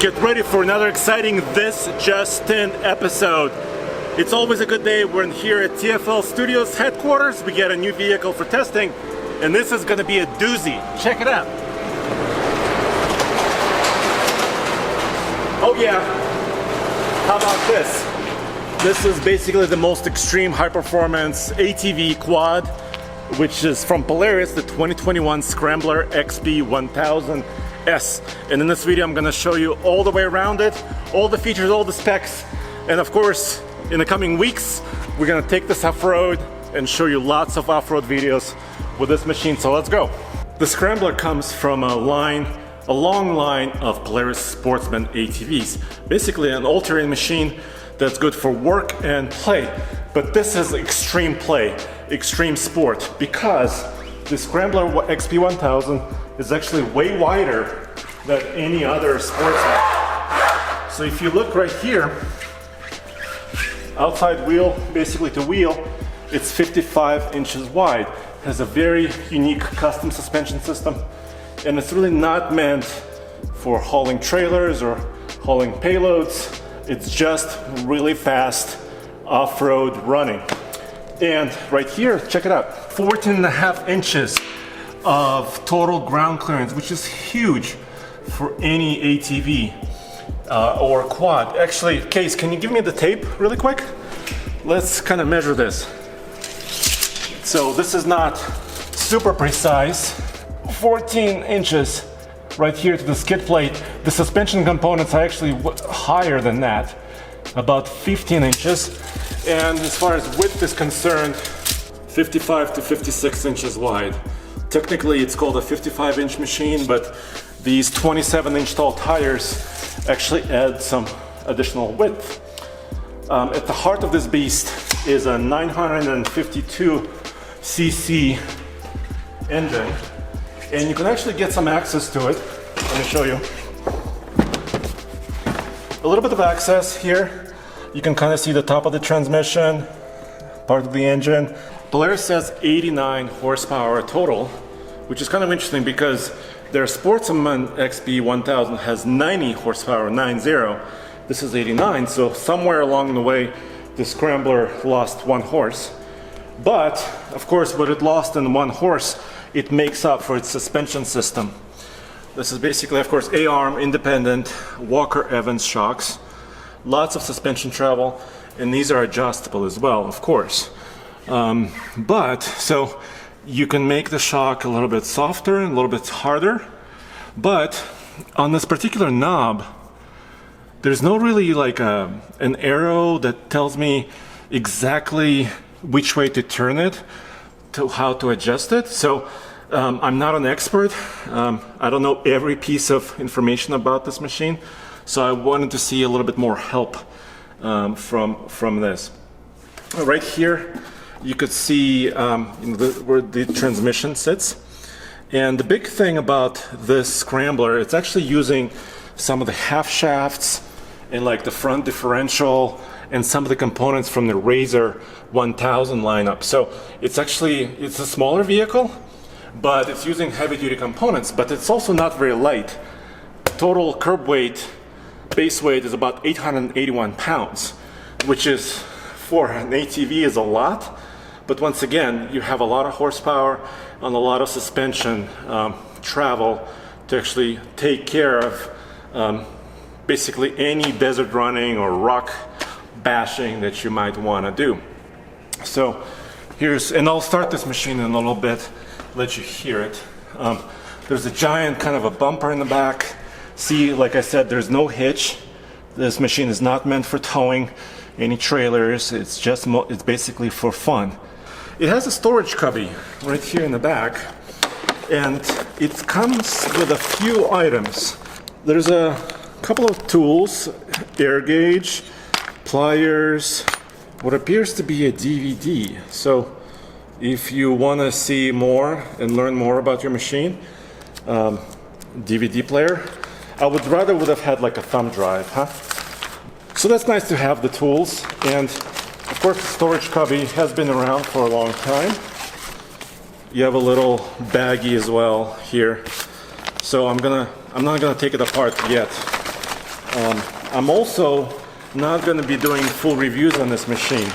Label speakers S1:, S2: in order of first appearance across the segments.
S1: Get ready for another exciting This Just In episode. It's always a good day. We're here at TFL Studios headquarters. We get a new vehicle for testing, and this is going to be a doozy. Check it out. Oh yeah, how about this? This is basically the most extreme high-performance ATV quad, which is from Polaris, the 2021 Scrambler XP1000S. And in this video, I'm gonna show you all the way around it, all the features, all the specs, and of course, in the coming weeks, we're gonna take this off-road and show you lots of off-road videos with this machine, so let's go. The Scrambler comes from a long line of Polaris Sportsman ATVs. Basically an all-terrain machine that's good for work and play. But this is extreme play, extreme sport, because the Scrambler XP1000 is actually way wider than any other Sportsman. So if you look right here, outside wheel, basically to wheel, it's 55 inches wide. It has a very unique custom suspension system, and it's really not meant for hauling trailers or hauling payloads. It's just really fast off-road running. And right here, check it out, 14.5 inches of total ground clearance, which is huge for any ATV or quad. Actually, Case, can you give me the tape really quick? Let's kind of measure this. So this is not super precise. 14 inches right here to the skid plate. The suspension components are actually higher than that, about 15 inches. And as far as width is concerned, 55 to 56 inches wide. Technically, it's called a 55-inch machine, but these 27-inch tall tires actually add some additional width. At the heart of this beast is a 952cc engine, and you can actually get some access to it. Let me show you. A little bit of access here. You can kind of see the top of the transmission, part of the engine. Polaris says 89 horsepower total, which is kind of interesting because their Sportsman XP1000 has 90 horsepower, 90. This is 89, so somewhere along the way, the Scrambler lost 1 horse. But, of course, what it lost in 1 horse, it makes up for its suspension system. This is basically, of course, A-arm independent Walker Evans shocks. Lots of suspension travel, and these are adjustable as well, of course. So you can make the shock a little bit softer and a little bit harder, but on this particular knob, there's no really like an arrow that tells me exactly which way to turn it, to how to adjust it. So I'm not an expert. I don't know every piece of information about this machine, so I wanted to see a little bit more help from this. Right here, you could see where the transmission sits. And the big thing about this Scrambler, it's actually using some of the half shafts and like the front differential and some of the components from the Razor 1000 lineup. So it's a smaller vehicle, but it's using heavy duty components, but it's also not very light. Total curb weight, base weight is about 881 pounds, which is for an ATV is a lot. But once again, you have a lot of horsepower and a lot of suspension travel to actually take care of basically any desert running or rock bashing that you might want to do. So and I'll start this machine in a little bit, let you hear it. There's a giant kind of a bumper in the back. See, like I said, there's no hitch. This machine is not meant for towing any trailers. It's basically for fun. It has a storage cubby right here in the back, and it comes with a few items. There's a couple of tools, air gauge, pliers, what appears to be a DVD. So if you want to see more and learn more about your machine, DVD player. I would have had like a thumb drive, huh? So that's nice to have the tools, and of course the storage cubby has been around for a long time. you have a little baggie as well here. So I'm not gonna take it apart yet. I'm also not gonna be doing full reviews on this machine.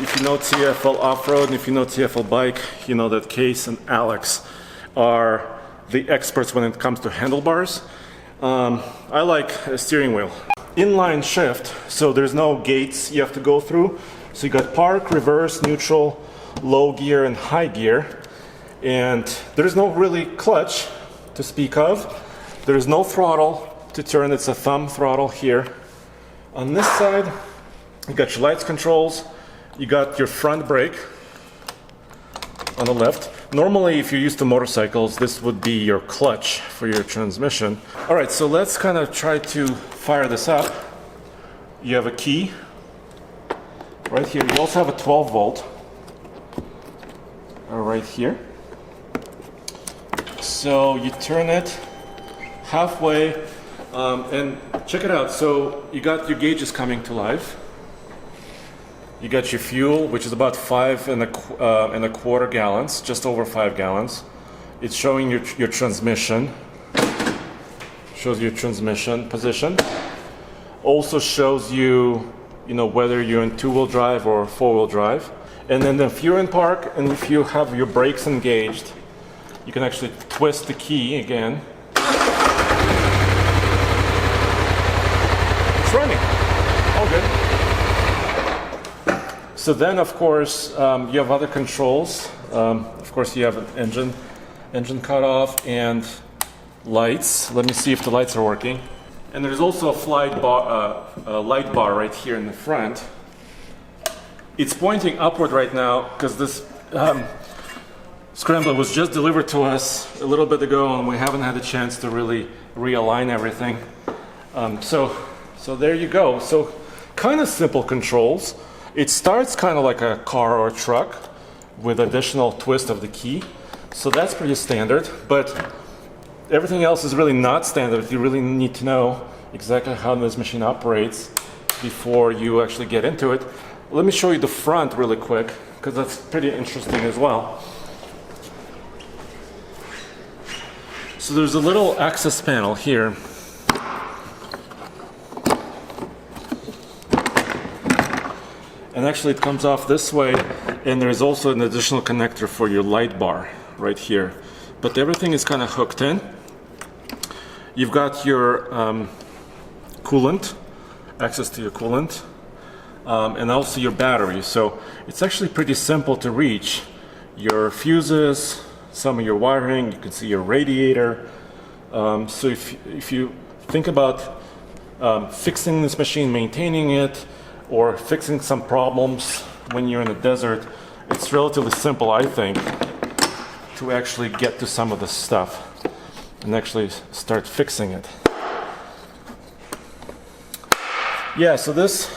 S1: If you know TFL Off-Road and if you know TFL Bike, you know that Case and Alex are the experts when it comes to handlebars. I like a steering wheel. Inline shift, so there's no gates you have to go through. So you got park, reverse, neutral, low gear, and high gear. And there's no really clutch to speak of. There's no throttle to turn, it's a thumb throttle here. On this side, you got your lights controls, you got your front brake on the left. Normally, if you're used to motorcycles, this would be your clutch for your transmission. All right, so let's kind of try to fire this up. You have a key right here. You also have a 12 volt right here. So you turn it halfway, and check it out. So you got your gauges coming to life. You got your fuel, which is about 5.25 gallons, just over 5 gallons. It's showing your transmission. Shows your transmission position. Also shows you, whether you're in two-wheel drive or four-wheel drive. And then if you're in park and if you have your brakes engaged, you can actually twist the key again. It's running. All good. So then, of course, you have other controls. Of course, you have an engine cutoff and lights. Let me see if the lights are working. And there's also a light bar right here in the front. It's pointing upward right now because this Scrambler was just delivered to us a little bit ago, and we haven't had a chance to really realign everything. So there you go. So kind of simple controls. It starts kind of like a car or a truck with additional twist of the key. So that's pretty standard, but everything else is really not standard. You really need to know exactly how this machine operates before you actually get into it. Let me show you the front really quick, because that's pretty interesting as well. So there's a little access panel here. And actually it comes off this way, and there's also an additional connector for your light bar right here. But everything is kind of hooked in. You've got your coolant, access to your coolant, and also your battery. So it's actually pretty simple to reach your fuses, some of your wiring. You can see your radiator. So if you think about fixing this machine, maintaining it, or fixing some problems when you're in the desert, it's relatively simple, I think, to actually get to some of the stuff and actually start fixing it. Yeah, so this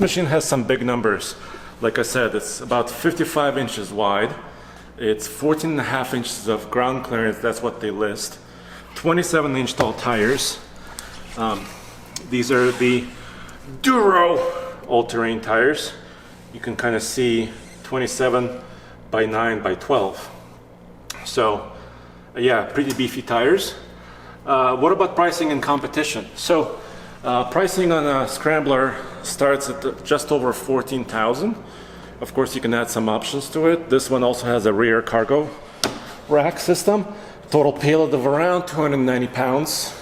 S1: machine has some big numbers. Like I said, it's about 55 inches wide. It's 14.5 inches of ground clearance, that's what they list. 27-inch tall tires. These are the Duro all-terrain tires. You can kind of see 27 by 9 by 12. So yeah, pretty beefy tires. What about pricing and competition? So pricing on a Scrambler starts at just over 14,000. Of course, you can add some options to it. This one also has a rear cargo rack system. Total payload of around 290 pounds.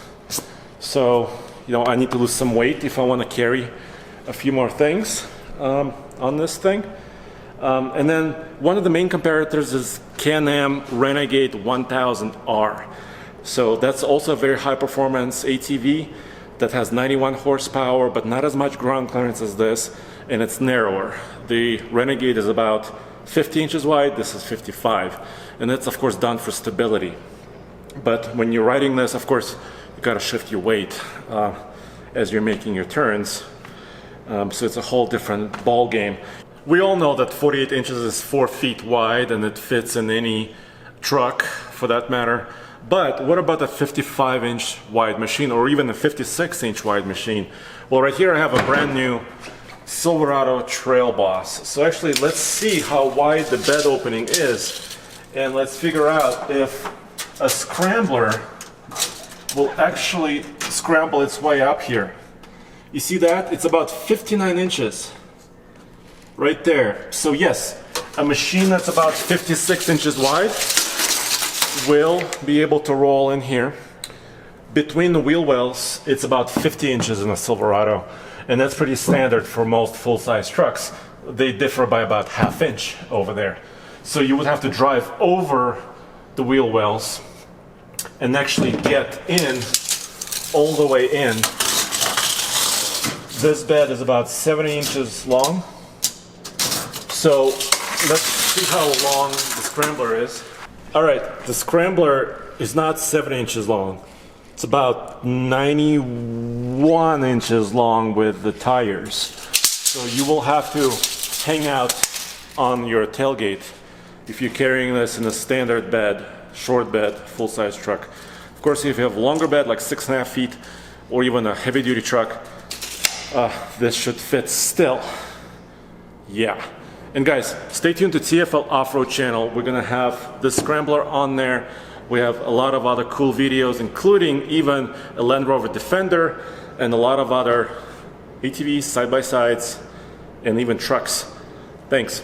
S1: So, I need to lose some weight if I want to carry a few more things on this thing. And then one of the main comparators is Can-Am Renegade 1000R. So that's also a very high performance ATV that has 91 horsepower, but not as much ground clearance as this, and it's narrower. The Renegade is about 50 inches wide, this is 55. And that's of course done for stability. But when you're riding this, of course, you gotta shift your weight as you're making your turns. So it's a whole different ball game. We all know that 48 inches is 4 feet wide and it fits in any truck for that matter. But what about a 55-inch wide machine or even a 56-inch wide machine? Well, right here I have a brand new Silverado Trail Boss. So actually let's see how wide the bed opening is and let's figure out if a scrambler will actually scramble its way up here. You see that? It's about 59 inches right there. So yes, a machine that's about 56 inches wide will be able to roll in here. Between the wheel wells, it's about 50 inches in a Silverado, and that's pretty standard for most full-size trucks. They differ by about ½ inch over there. So you would have to drive over the wheel wells and actually get in, all the way in. This bed is about 70 inches long. So let's see how long the Scrambler is. All right, the Scrambler is not 70 inches long. It's about 91 inches long with the tires. So you will have to hang out on your tailgate if you're carrying this in a standard bed, short bed, full-size truck. Of course, if you have a longer bed, like 6.5 feet, or even a heavy-duty truck, this should fit still. Yeah. And guys, stay tuned to TFL Off-Road channel. We're gonna have the Scrambler on there. We have a lot of other cool videos, including even a Land Rover Defender and a lot of other ATVs, side-by-sides, and even trucks. Thanks.